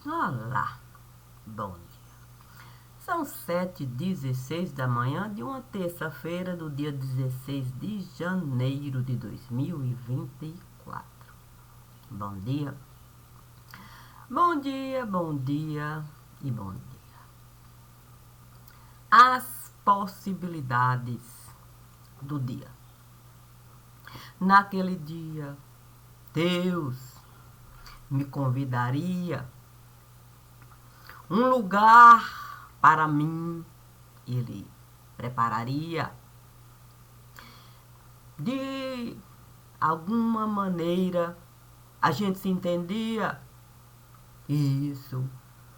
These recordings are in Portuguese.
Olá, bom dia. São 7h16 da manhã de uma terça-feira do dia 16 de janeiro de 2024. Bom dia. Bom dia, bom dia e bom dia. As possibilidades do dia. Naquele dia, Deus me convidaria um lugar para mim, ele prepararia de alguma maneira, a gente se entendia e isso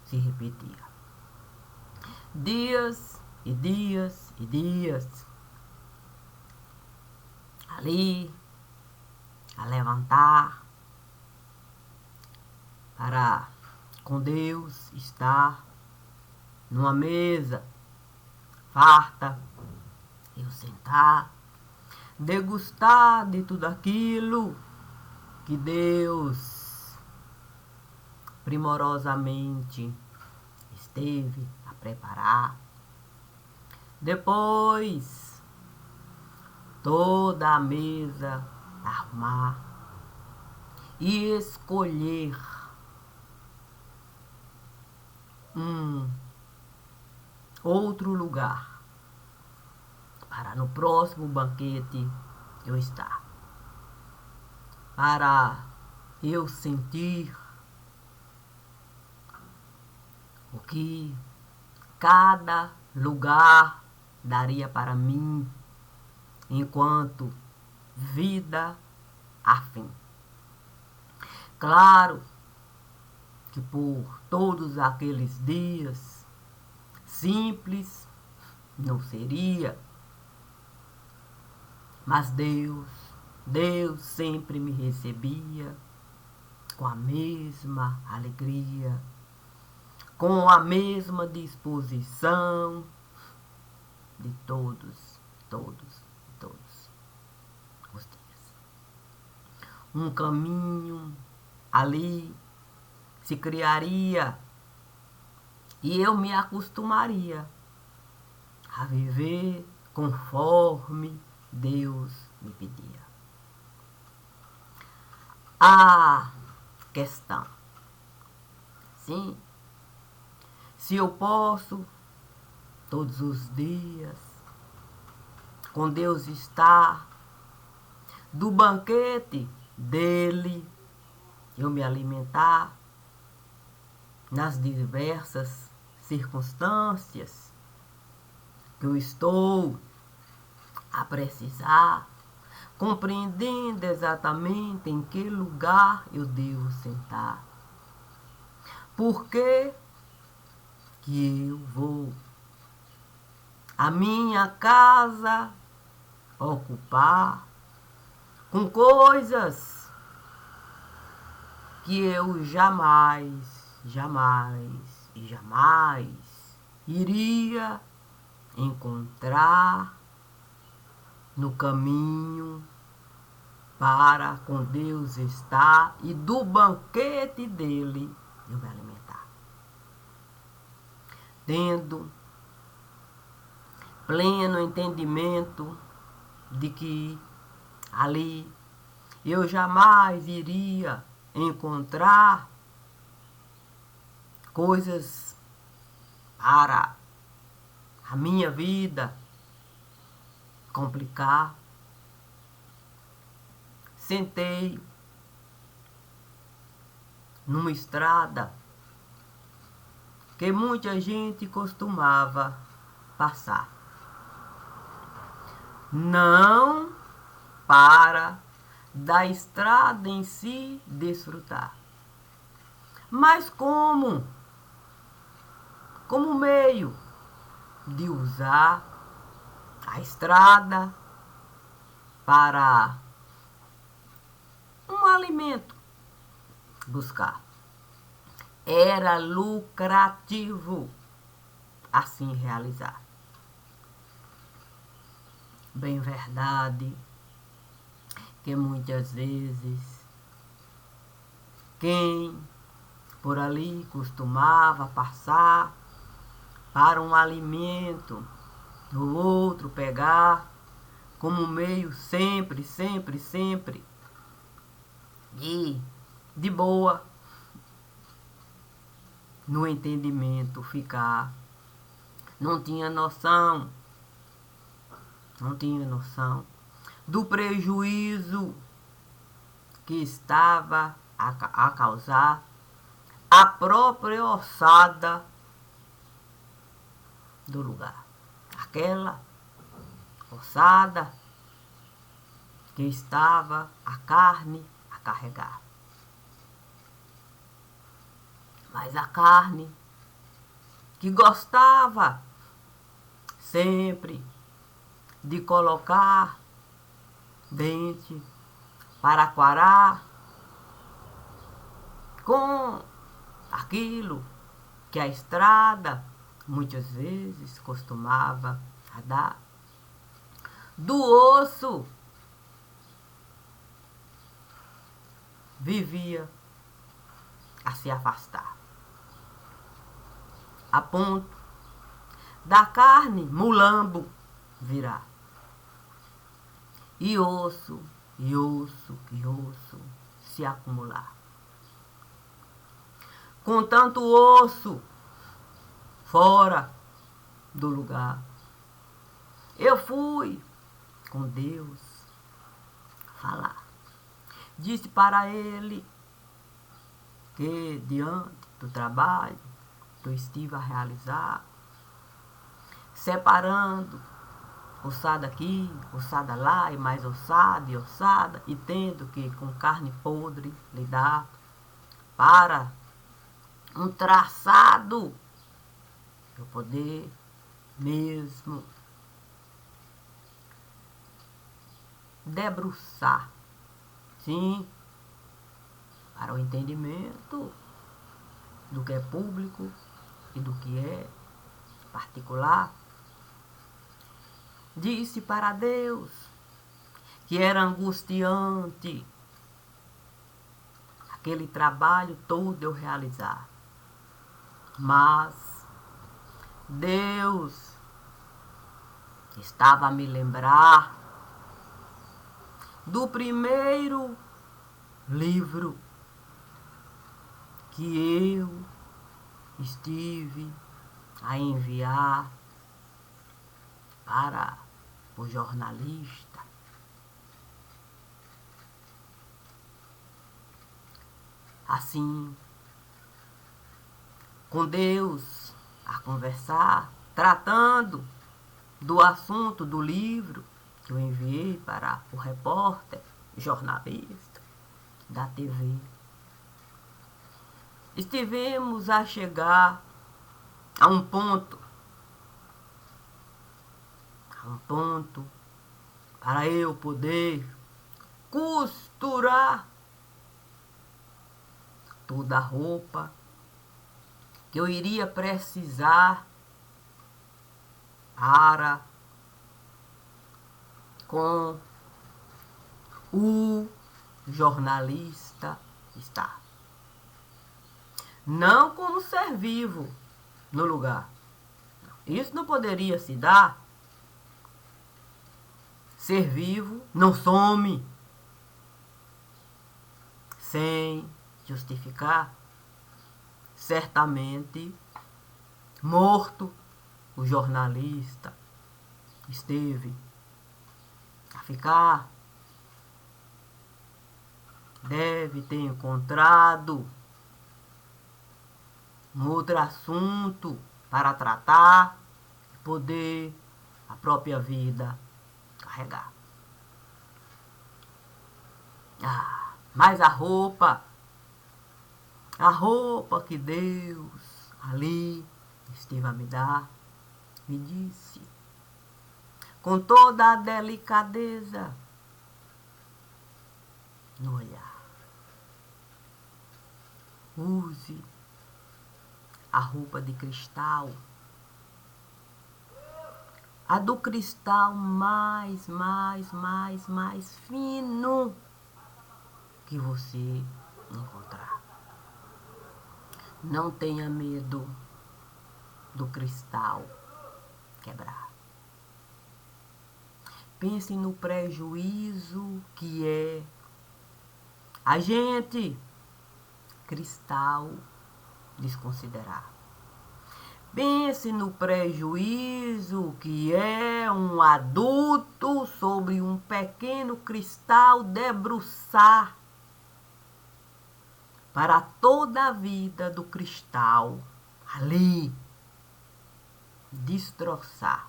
se repetia. Dias e dias e dias ali a levantar para com Deus estar numa mesa farta, eu sentar, degustar de tudo aquilo que Deus primorosamente esteve a preparar. Depois, toda a mesa arrumar e escolher um outro lugar para no próximo banquete eu estar, para eu sentir o que cada lugar daria para mim enquanto vida afim. Claro que por todos aqueles dias simples não seria, mas Deus sempre me recebia com a mesma alegria, com a mesma disposição de todos os dias. Um caminho ali se criaria e eu me acostumaria a viver conforme Deus me pedia. A questão, sim, se eu posso todos os dias com Deus estar, do banquete dele eu me alimentar nas diversas circunstâncias que eu estou a precisar, compreendendo exatamente em que lugar eu devo sentar. Por que eu vou a minha casa ocupar com coisas que eu jamais iria encontrar no caminho para com Deus estar e do banquete dele eu me alimentar. Tendo pleno entendimento de que ali eu jamais iria encontrar coisas para a minha vida complicar. Sentei numa estrada que muita gente costumava passar. Não para da estrada em si desfrutar, mas como meio de usar a estrada para um alimento buscar. Era lucrativo assim realizar. Bem verdade que muitas vezes quem por ali costumava passar para um alimento, o outro pegar, como meio sempre de boa, no entendimento ficar. Não tinha noção do prejuízo que estava a causar a própria ossada do lugar. Aquela ossada que estava a carne a carregar. Mas a carne que gostava sempre de colocar dente para quarar com aquilo que a estrada muitas vezes costumava a dar. Do osso vivia a se afastar, a ponto da carne mulambo virar. E osso se acumular. Com tanto osso fora do lugar, eu fui com Deus falar. Disse para ele que diante do trabalho que eu estive a realizar, separando ossada aqui, ossada lá, e mais ossada, e tendo que com carne podre lidar para um traçado eu poder mesmo debruçar, sim, para o entendimento do que é público e do que é particular. Disse para Deus que era angustiante aquele trabalho todo eu realizar. Mas Deus estava a me lembrar do primeiro livro que eu estive a enviar para o jornalista. Assim, com Deus a conversar, tratando do assunto do livro que eu enviei para o repórter, jornalista da TV. Estivemos a chegar a um ponto para eu poder costurar toda a roupa que eu iria precisar para com o jornalista estar. Não como ser vivo no lugar. Isso não poderia se dar. Ser vivo não some sem justificar. Certamente, morto, o jornalista esteve a ficar. Deve ter encontrado um outro assunto para tratar e poder a própria vida carregar. Mas a roupa que Deus ali esteve a me dar, me disse com toda a delicadeza no olhar: use a roupa de cristal, a do cristal mais fino que você encontrar. Não tenha medo do cristal quebrar. Pense no prejuízo que é a gente, cristal, desconsiderar. Pense no prejuízo que é um adulto sobre um pequeno cristal debruçar para toda a vida do cristal ali destroçar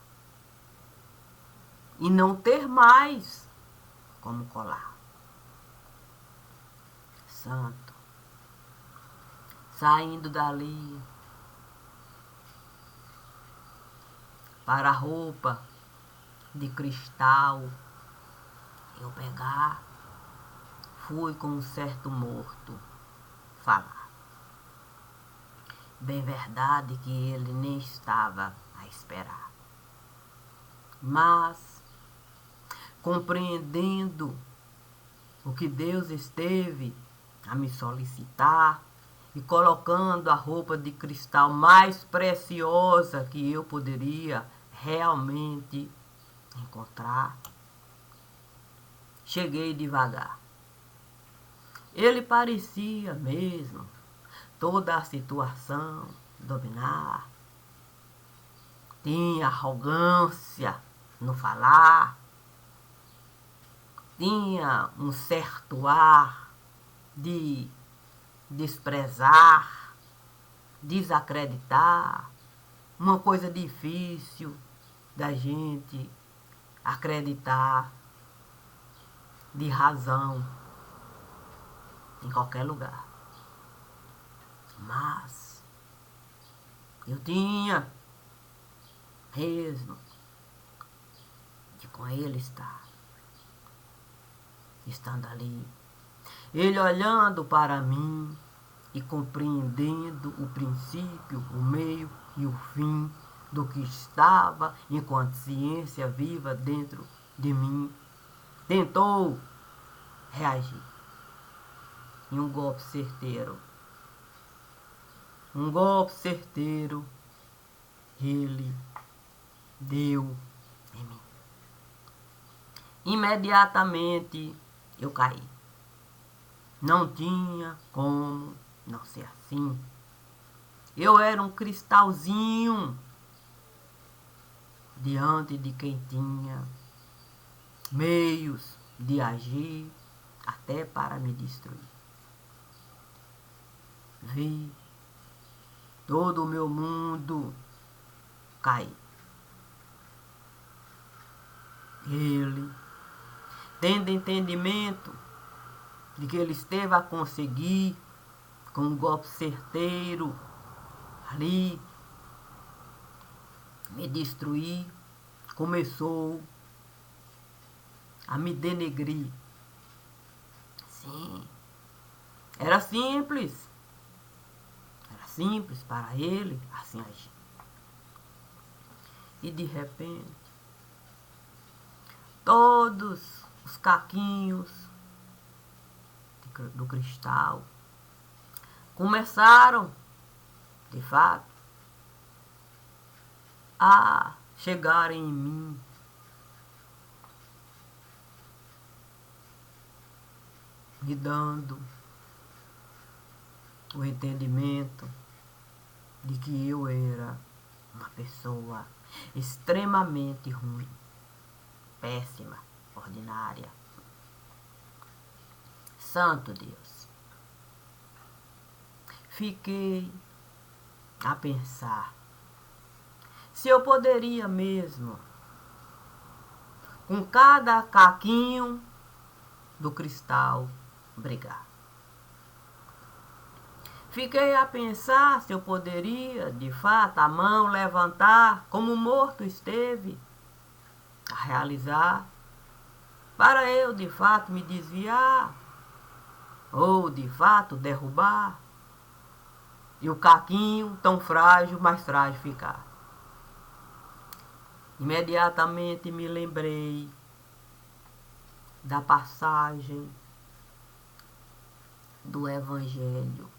e não ter mais como colar. Santo, saindo dali para a roupa de cristal, eu pegar, fui com um certo morto falar. Bem verdade que ele nem estava a esperar. Mas, compreendendo o que Deus esteve a me solicitar e colocando a roupa de cristal mais preciosa que eu poderia realmente encontrar, cheguei devagar. Ele parecia mesmo toda a situação dominar. Tinha arrogância no falar. Tinha um certo ar de desprezar, desacreditar. Uma coisa difícil da gente acreditar de razão em qualquer lugar. Mas eu tinha mesmo de com ele estar, estando ali, ele olhando para mim e compreendendo o princípio, o meio e o fim do que estava enquanto ciência viva dentro de mim, tentou reagir em um golpe certeiro. Um golpe certeiro ele deu em mim. Imediatamente eu caí. Não tinha como não ser assim. Eu era um cristalzinho diante de quem tinha meios de agir até para me destruir. Vi todo o meu mundo cair. Ele, tendo entendimento de que ele esteve a conseguir, com um golpe certeiro, ali, me destruir, começou a me denegrir. Sim, era simples. Era simples para ele assim agir. E de repente, todos os caquinhos do cristal começaram, de fato, a chegarem em mim, me dando o entendimento de que eu era uma pessoa extremamente ruim, péssima, ordinária. Santo Deus. Fiquei a pensar se eu poderia mesmo, com cada caquinho do cristal, brigar. Fiquei a pensar se eu poderia, de fato, a mão levantar, como o morto esteve, a realizar, para eu, de fato, me desviar, ou, de fato, derrubar, e o caquinho, tão frágil, mais frágil ficar. Imediatamente me lembrei da passagem do Evangelho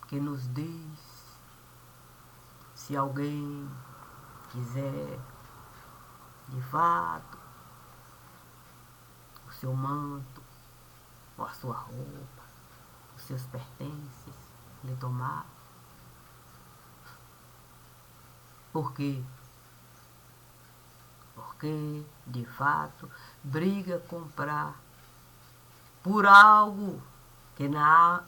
que nos diz se alguém quiser, de fato, o seu manto, ou a sua roupa, os seus pertences, lhe tomar. Por quê? Porque, de fato, briga comprar por algo que na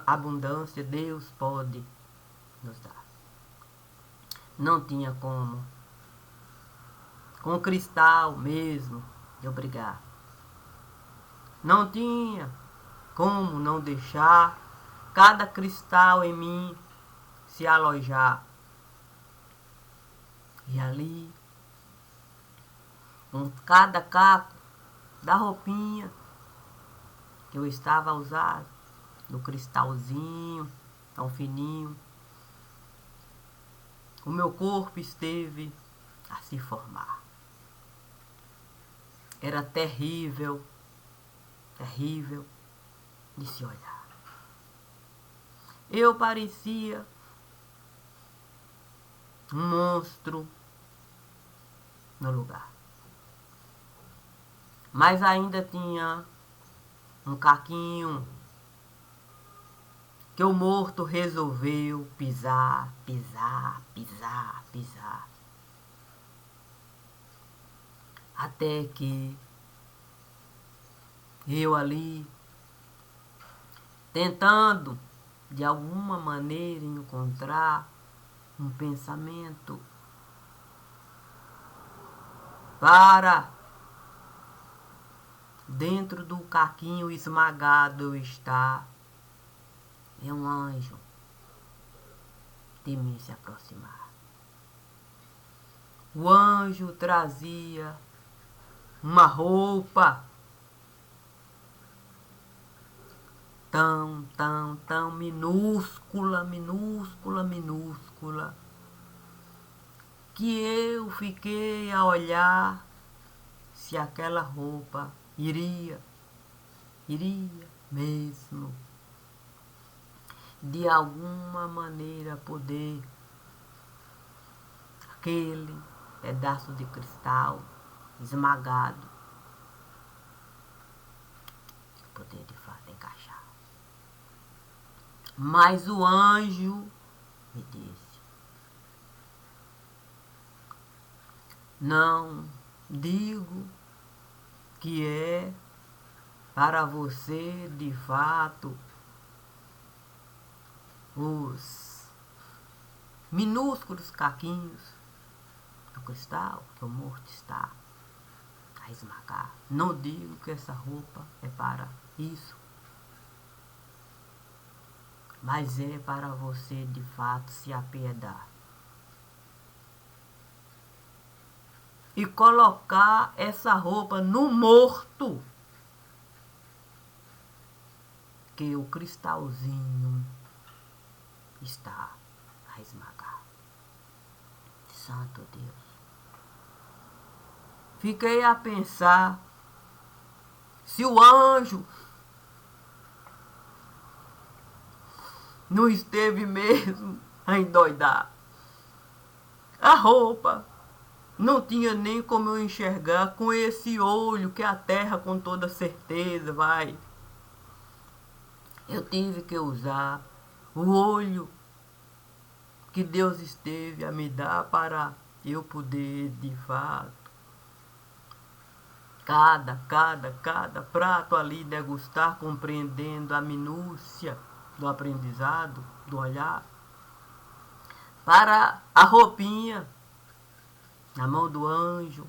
abundância Deus pode nos dar. Não tinha como, com cristal mesmo, eu brigar. Não tinha como não deixar cada cristal em mim se alojar. E ali, com cada caco da roupinha que eu estava a usar, no cristalzinho, tão fininho, o meu corpo esteve a se formar. Era terrível, terrível de se olhar. Eu parecia um monstro no lugar. Mas ainda tinha um caquinho que o morto resolveu pisar, pisar, pisar, pisar. Até que eu ali, tentando de alguma maneira encontrar um pensamento para dentro do caquinho esmagado estar, é um anjo de mim se aproximar. O anjo trazia uma roupa tão minúscula, minúscula, minúscula, que eu fiquei a olhar se aquela roupa iria mesmo de alguma maneira poder aquele pedaço de cristal esmagado poder de fato encaixar. Mas o anjo me disse: não digo que é para você de fato os minúsculos caquinhos do cristal que o morto está a esmagar. Não digo que essa roupa é para isso, mas é para você de fato se apiedar e colocar essa roupa no morto, que o cristalzinho está a esmagar. Santo Deus. Fiquei a pensar se o anjo não esteve mesmo a endoidar. A roupa não tinha nem como eu enxergar com esse olho que a terra com toda certeza vai. Eu tive que usar o olho que Deus esteve a me dar para eu poder de fato cada prato ali degustar, compreendendo a minúcia do aprendizado, do olhar, para a roupinha na mão do anjo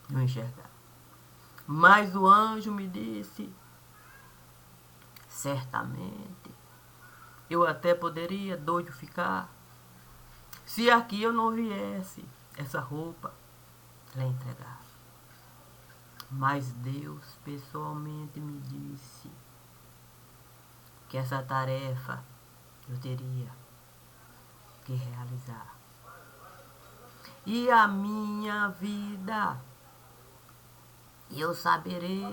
não enxergar. Mas o anjo me disse: certamente eu até poderia doido ficar se aqui eu não viesse essa roupa lhe entregar. Mas Deus pessoalmente me disse que essa tarefa eu teria que realizar. E a minha vida eu saberei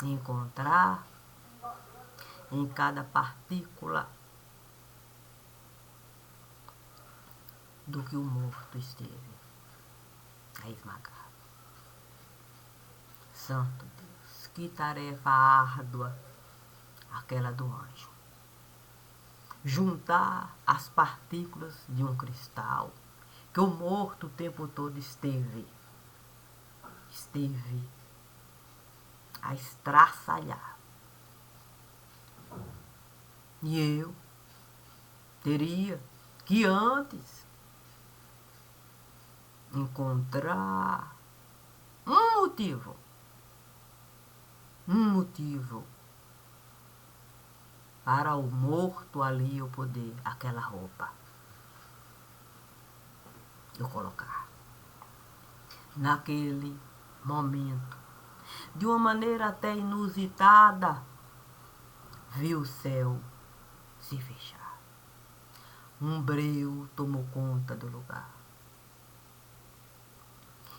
encontrar em cada partícula do que o morto esteve a esmagar. Santo Deus, que tarefa árdua aquela do anjo. Juntar as partículas de um cristal que o morto o tempo todo esteve a estraçalhar. E eu teria que antes encontrar um motivo para o morto ali eu poder aquela roupa eu colocar. Naquele momento, de uma maneira até inusitada, vi o céu se fechar. Um breu tomou conta do lugar.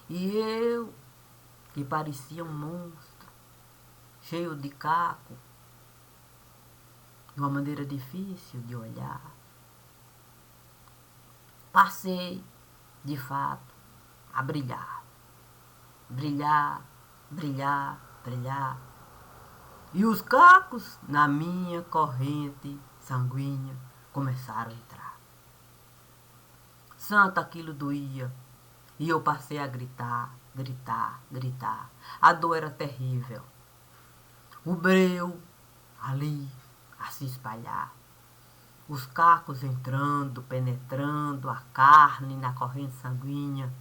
E eu, que parecia um monstro, cheio de caco, de uma maneira difícil de olhar, passei, de fato, a brilhar. Brilhar, brilhar, brilhar. E os cacos na minha corrente sanguínea começaram a entrar. Santo, aquilo doía. E eu passei a gritar, gritar, gritar. A dor era terrível. O breu ali a se espalhar. Os cacos entrando, penetrando a carne na corrente sanguínea,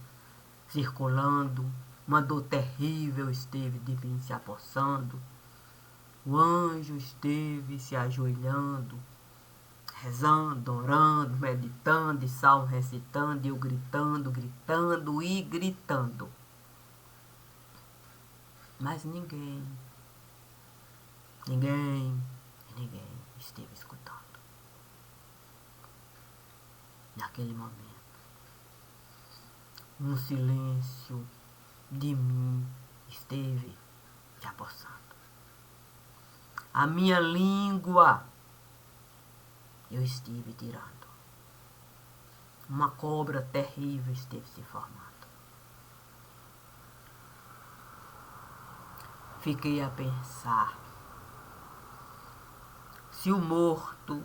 circulando. Uma dor terrível esteve de mim se apossando. O anjo esteve se ajoelhando, rezando, orando, meditando, e salmo recitando, e eu gritando, gritando e gritando. Mas ninguém esteve escutando. Naquele momento, um silêncio de mim esteve se apossando. A minha língua eu estive tirando. Uma cobra terrível esteve se formando. Fiquei a pensar se o morto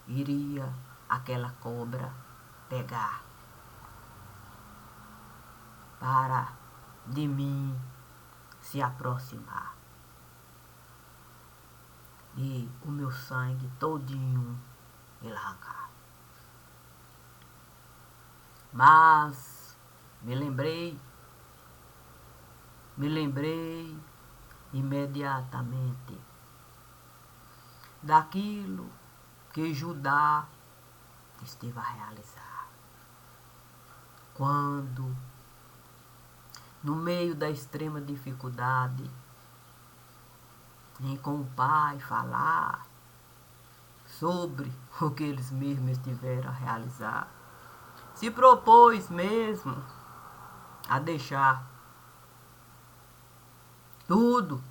iria aquela cobra pegar para de mim se aproximar e o meu sangue todinho ele arrancar. Mas me lembrei imediatamente daquilo que Judá esteve a realizar. Quando, no meio da extrema dificuldade, nem com o pai falar sobre o que eles mesmos estiveram a realizar, se propôs mesmo a deixar tudo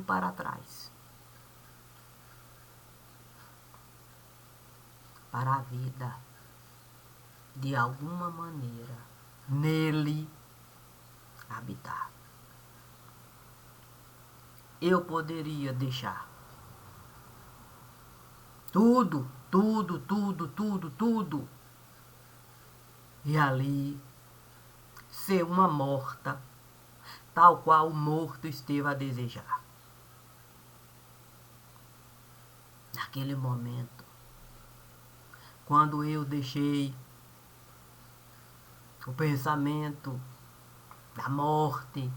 para trás, para a vida, de alguma maneira, nele habitar. Eu poderia deixar tudo, e ali ser uma morta, tal qual o morto esteve a desejar. Naquele momento, quando eu deixei o pensamento da morte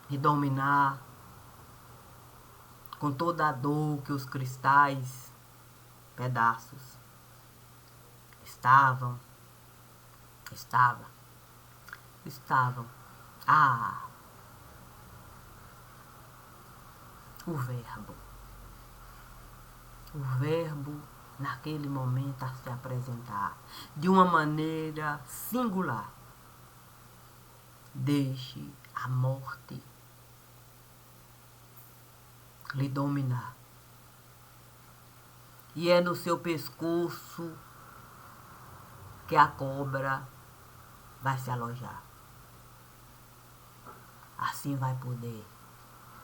me dominar, com toda a dor que os cristais, pedaços, estavam. O verbo naquele momento a se apresentar de uma maneira singular. Deixe a morte lhe dominar. E é no seu pescoço que a cobra vai se alojar. Assim vai poder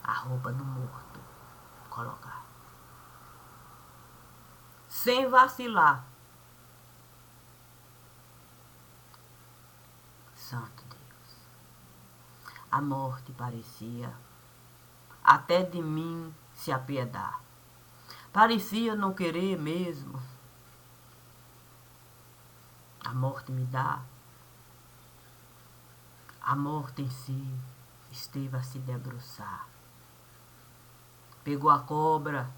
a roupa do morto colocar. Sem vacilar. Santo Deus. A morte parecia até de mim se apiedar. Parecia não querer mesmo. A morte me dá. A morte em si esteve a se debruçar. Pegou a cobra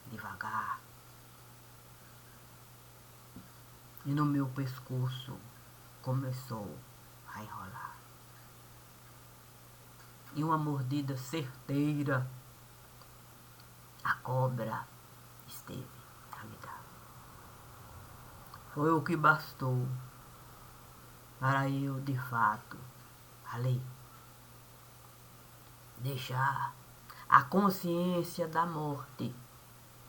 devagar e no meu pescoço começou a enrolar. E uma mordida certeira a cobra esteve a me dar. Foi o que bastou para eu, de fato, ali, deixar a consciência da morte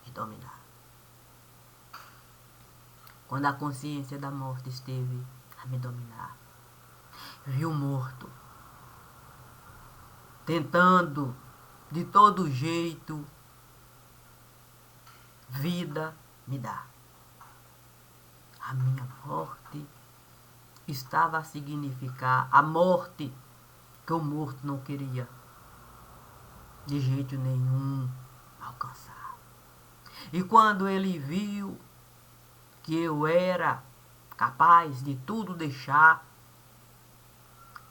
me dominar. Quando a consciência da morte esteve a me dominar, vi o morto tentando de todo jeito vida me dar. A minha morte estava a significar a morte que o morto não queria de jeito nenhum alcançar. E quando ele viu que eu era capaz de tudo deixar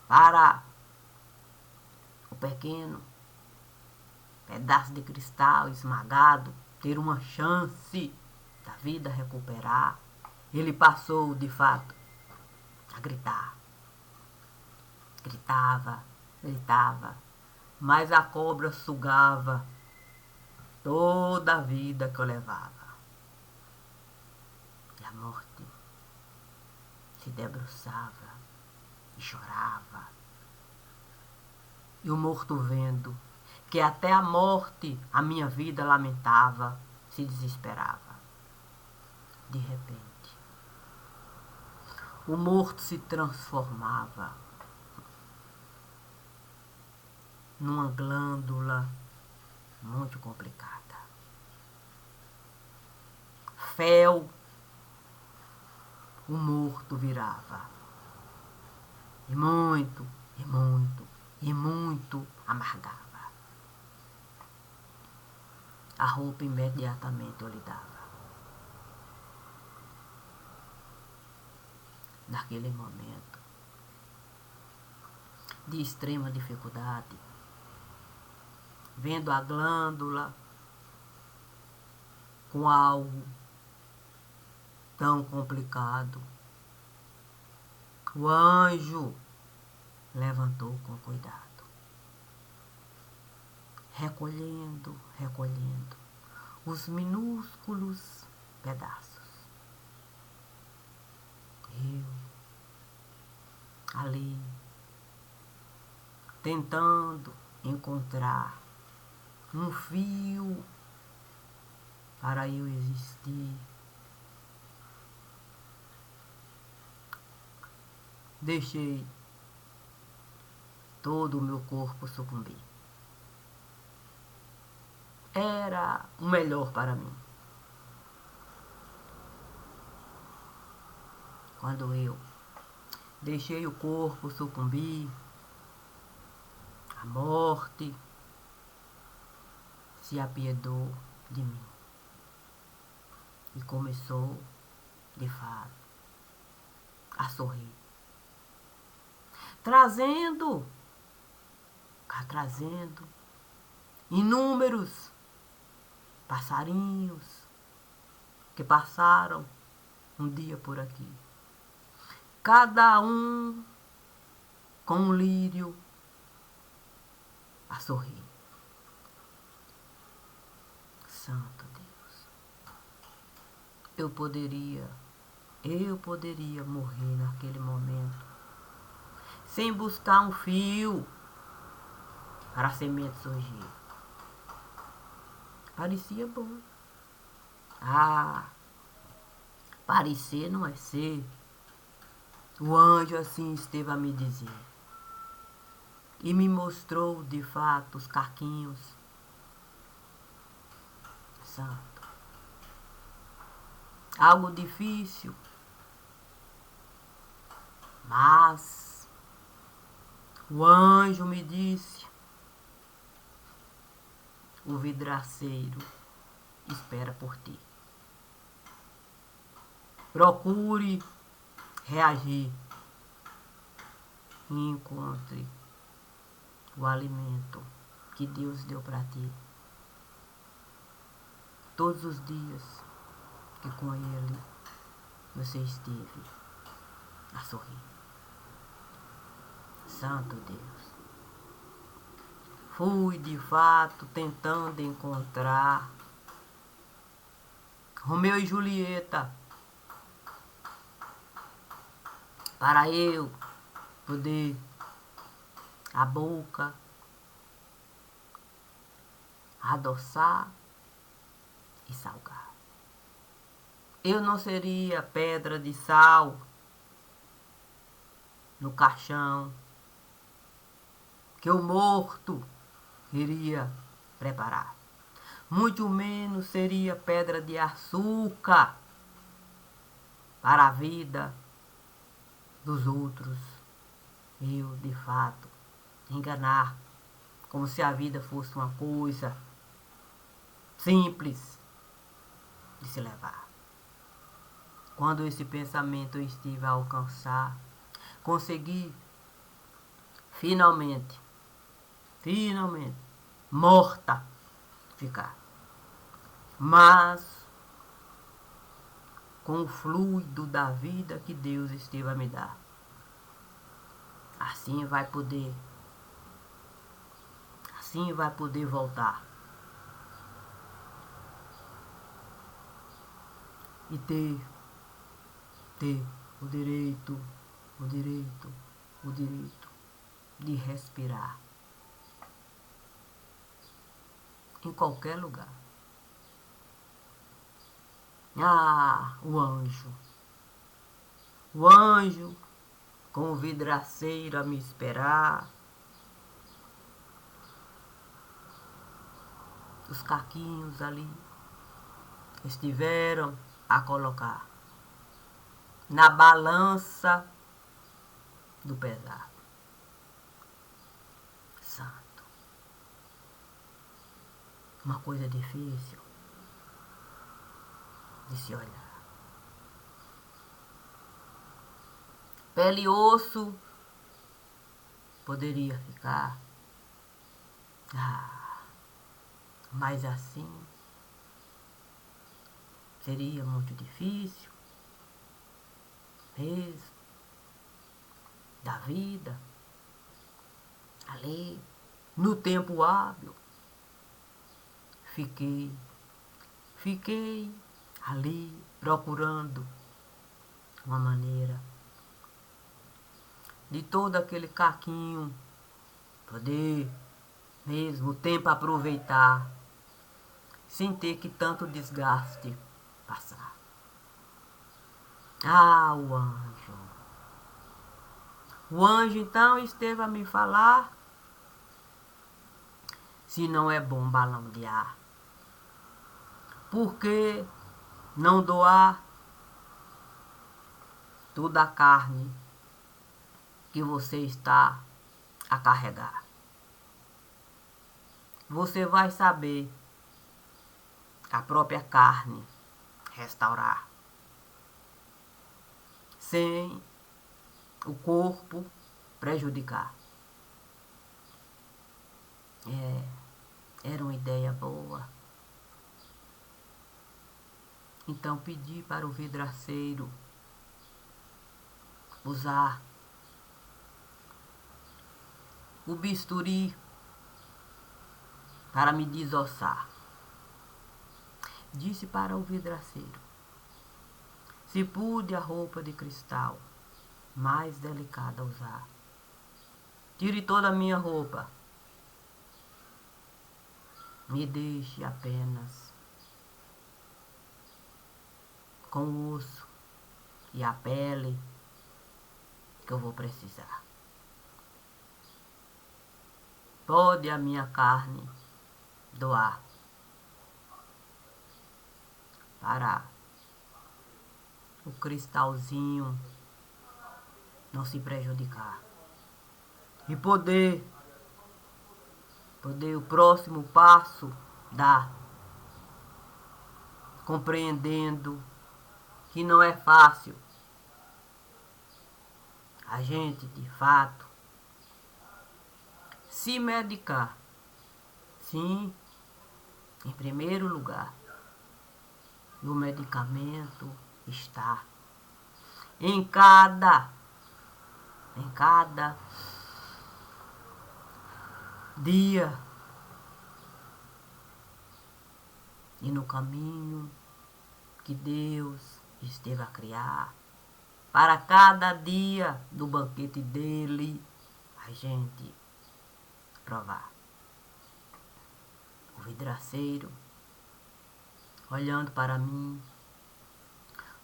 para o pequeno pedaço de cristal esmagado ter uma chance da vida recuperar, ele passou de fato a gritar. Gritava, gritava, mas a cobra sugava toda a vida que eu levava. E a morte se debruçava e chorava. E o morto vendo que até a morte a minha vida lamentava, se desesperava. De repente, o morto se transformava numa glândula muito complicada. Fel, o morto virava. E muito, e muito, e muito amargava. A roupa imediatamente eu lhe dava. Naquele momento de extrema dificuldade, vendo a glândula com algo tão complicado, o anjo levantou com cuidado, recolhendo os minúsculos pedaços. Eu, ali, tentando encontrar um fio para eu existir, deixei todo o meu corpo sucumbir. Era o melhor para mim. Quando eu deixei o corpo sucumbir, a morte se apiedou de mim e começou, de fato, a sorrir, trazendo inúmeros passarinhos que passaram um dia por aqui, cada um com um lírio a sorrir. Santo Deus, eu poderia morrer naquele momento sem buscar um fio para a semente surgir. Parecia bom. Ah, parecer não é ser. O anjo assim esteve a me dizer. E me mostrou de fato os caquinhos. Santo. Algo difícil. Mas o anjo me disse: o vidraceiro espera por ti. Procure reagir e encontre o alimento que Deus deu para ti. Todos os dias que com Ele você esteve a sorrir. Santo Deus. Fui de fato tentando encontrar Romeu e Julieta para eu poder a boca adoçar e salgar. Eu não seria pedra de sal no caixão que o morto iria preparar. Muito menos seria pedra de açúcar para a vida dos outros. Eu, de fato, enganar como se a vida fosse uma coisa simples de se levar. Quando esse pensamento eu estive a alcançar, consegui finalmente, morta ficar. Mas com o fluido da vida que Deus esteve a me dar. Assim vai poder voltar. E ter o direito de respirar em qualquer lugar. Ah, o anjo com o vidraceiro a me esperar, os caquinhos ali estiveram a colocar na balança do pesar. Santo. Uma coisa difícil de se olhar. Pele e osso poderia ficar. Mas assim seria muito difícil mesmo da vida ali no tempo hábil. Fiquei ali procurando uma maneira de todo aquele caquinho poder mesmo o tempo aproveitar sem ter que tanto desgaste passar. Ah, o anjo. O anjo então esteve a me falar se não é bom balão de ar. Por que não doar toda a carne que você está a carregar? Você vai saber a própria carne restaurar, sem o corpo prejudicar. Era uma ideia boa. Então pedi para o vidraceiro usar o bisturi para me desossar. Disse para o vidraceiro: se pude a roupa de cristal mais delicada usar, tire toda a minha roupa. Me deixe apenas com o osso e a pele que eu vou precisar. Pode a minha carne doar para o cristalzinho não se prejudicar. E poder o próximo passo dar, compreendendo que não é fácil a gente, de fato, se medicar. Sim, em primeiro lugar, e o medicamento está em cada dia e no caminho que Deus esteve a criar. Para cada dia do banquete dele, a gente provar. O vidraceiro, olhando para mim,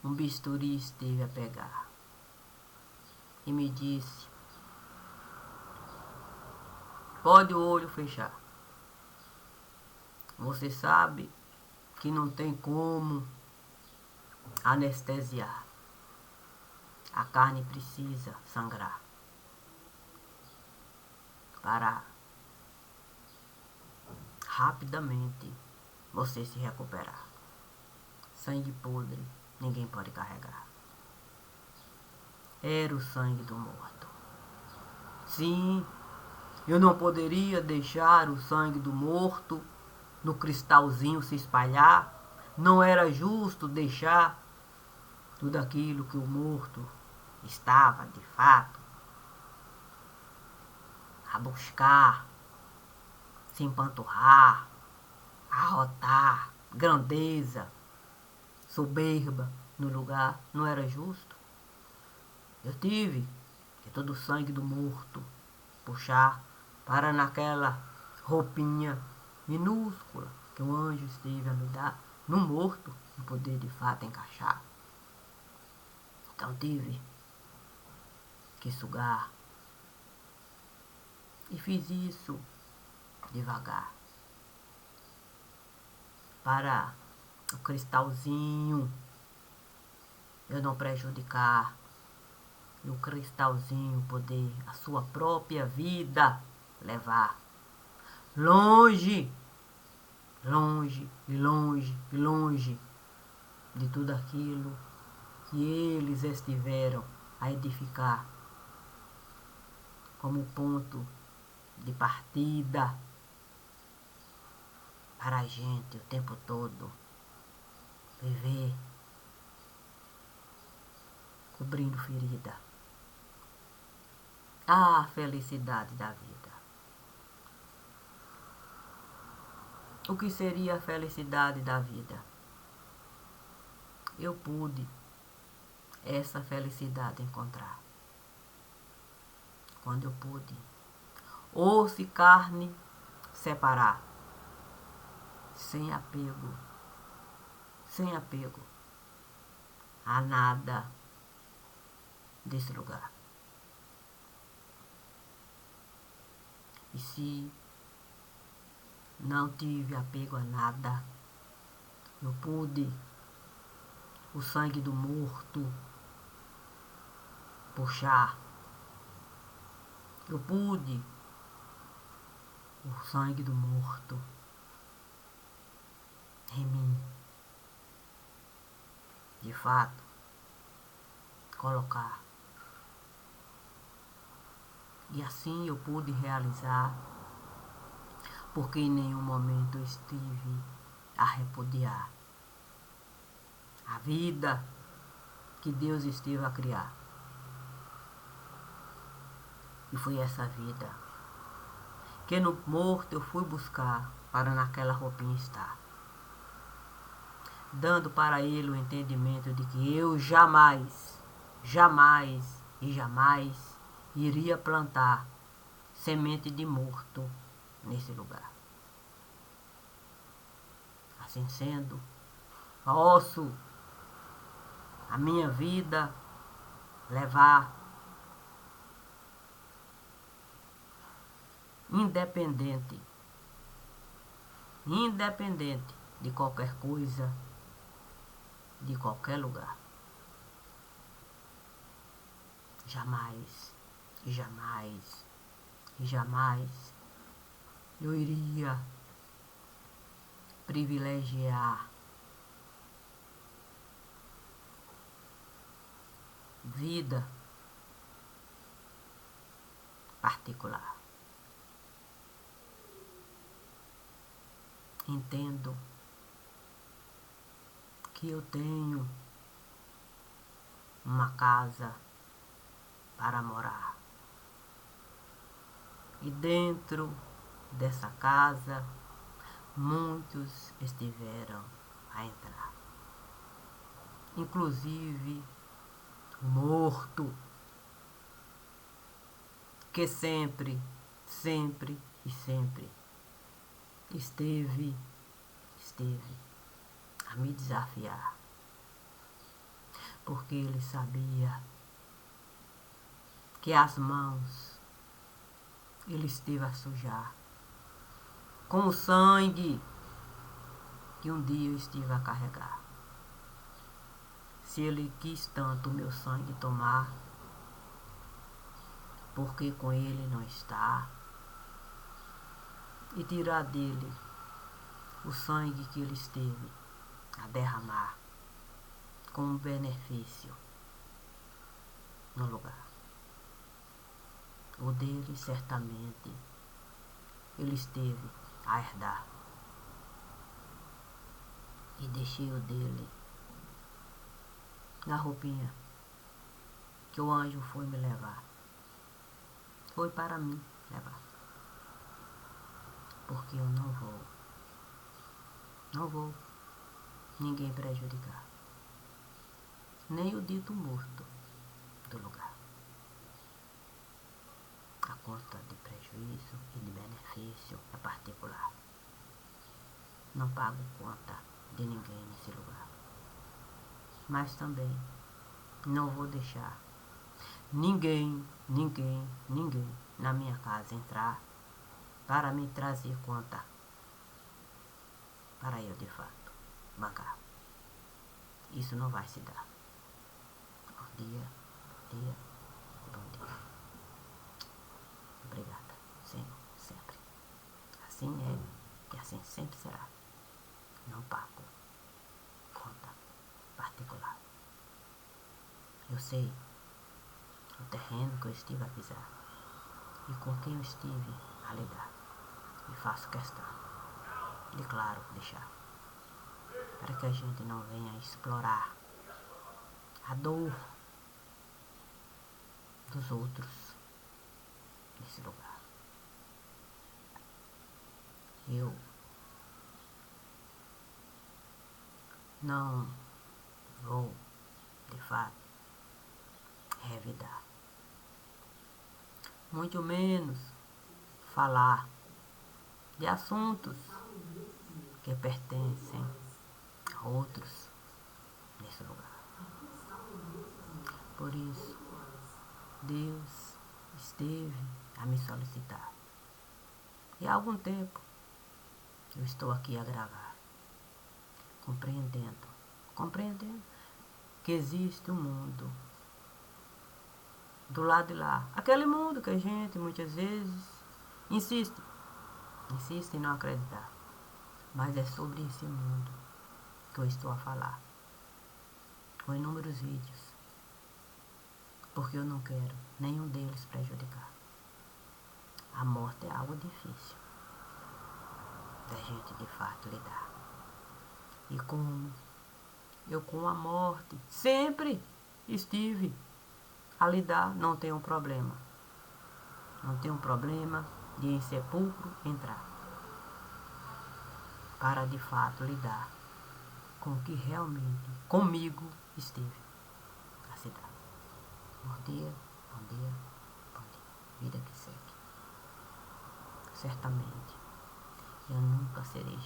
um bisturi esteve a pegar e me disse: pode o olho fechar. Você sabe que não tem como anestesiar. A carne precisa sangrar para rapidamente você se recuperar. Sangue podre ninguém pode carregar. Era o sangue do morto. Sim, eu não poderia deixar o sangue do morto no cristalzinho se espalhar. Não era justo deixar tudo aquilo que o morto estava, de fato, a buscar, se empanturrar, arrotar, grandeza, soberba no lugar. Não era justo. Eu tive que todo o sangue do morto puxar para naquela roupinha minúscula que um anjo esteve a me dar, no morto, e poder de fato encaixar. Então tive que sugar. E fiz isso devagar. Para o cristalzinho eu não prejudicar. E o cristalzinho poder a sua própria vida levar. Longe, longe e longe e longe de tudo aquilo que eles estiveram a edificar como ponto de partida para a gente o tempo todo viver cobrindo ferida. A felicidade da vida. O que seria a felicidade da vida? Eu pude essa felicidade encontrar quando eu pude osso e carne separar, sem apego a nada desse lugar. E se não tive apego a nada, eu pude o sangue do morto puxar. Eu pude o sangue do morto em mim, de fato, colocar. E assim eu pude realizar, porque em nenhum momento eu estive a repudiar a vida que Deus esteve a criar. E foi essa vida que no morto eu fui buscar para naquela roupinha estar, dando para ele o entendimento de que eu jamais iria plantar semente de morto nesse lugar. Assim sendo, posso a minha vida levar independente de qualquer coisa, de qualquer lugar. Jamais, e jamais, e jamais eu iria privilegiar vida particular. Entendo que eu tenho uma casa para morar. E dentro dessa casa, muitos estiveram a entrar. Inclusive o morto, que sempre e sempre esteve a me desafiar. Porque ele sabia que as mãos ele esteve a sujar com o sangue que um dia eu estive a carregar. Se ele quis tanto o meu sangue tomar, porque com ele não está, e tirar dele o sangue que ele esteve a derramar como benefício no lugar. O dele certamente ele esteve a herdar. E deixei o dele na roupinha que o anjo foi me levar. Foi para mim levar. Porque eu não vou ninguém prejudicar. Nem o dito morto do lugar. A conta de prejuízo e de benefício é particular. Não pago conta de ninguém nesse lugar. Mas também não vou deixar ninguém na minha casa entrar para me trazer conta para eu de fato bancar. Isso não vai se dar. Bom dia, bom dia. Obrigada, Senhor, sempre. Assim é e assim sempre será. Não pago conta particular. Eu sei o terreno que eu estive a pisar e com quem eu estive a lidar. E faço questão de, claro, deixar para que a gente não venha explorar a dor dos outros nesse lugar. Eu não vou, de fato, revidar. Muito menos falar de assuntos que pertencem a outros nesse lugar. Por isso, Deus esteve a me solicitar. E há algum tempo eu estou aqui a gravar, compreendendo que existe um mundo do lado de lá. Aquele mundo que a gente muitas vezes insiste em não acreditar. Mas é sobre esse mundo que eu estou a falar. Com inúmeros vídeos. Porque eu não quero nenhum deles prejudicar. A morte é algo difícil da gente de fato lidar. E como eu com a morte sempre estive a lidar, não tenho problema. Não tenho problema de em sepulcro entrar. Para de fato lidar com o que realmente comigo esteve a se dar. Bom dia. Vida que segue. Certamente eu nunca serei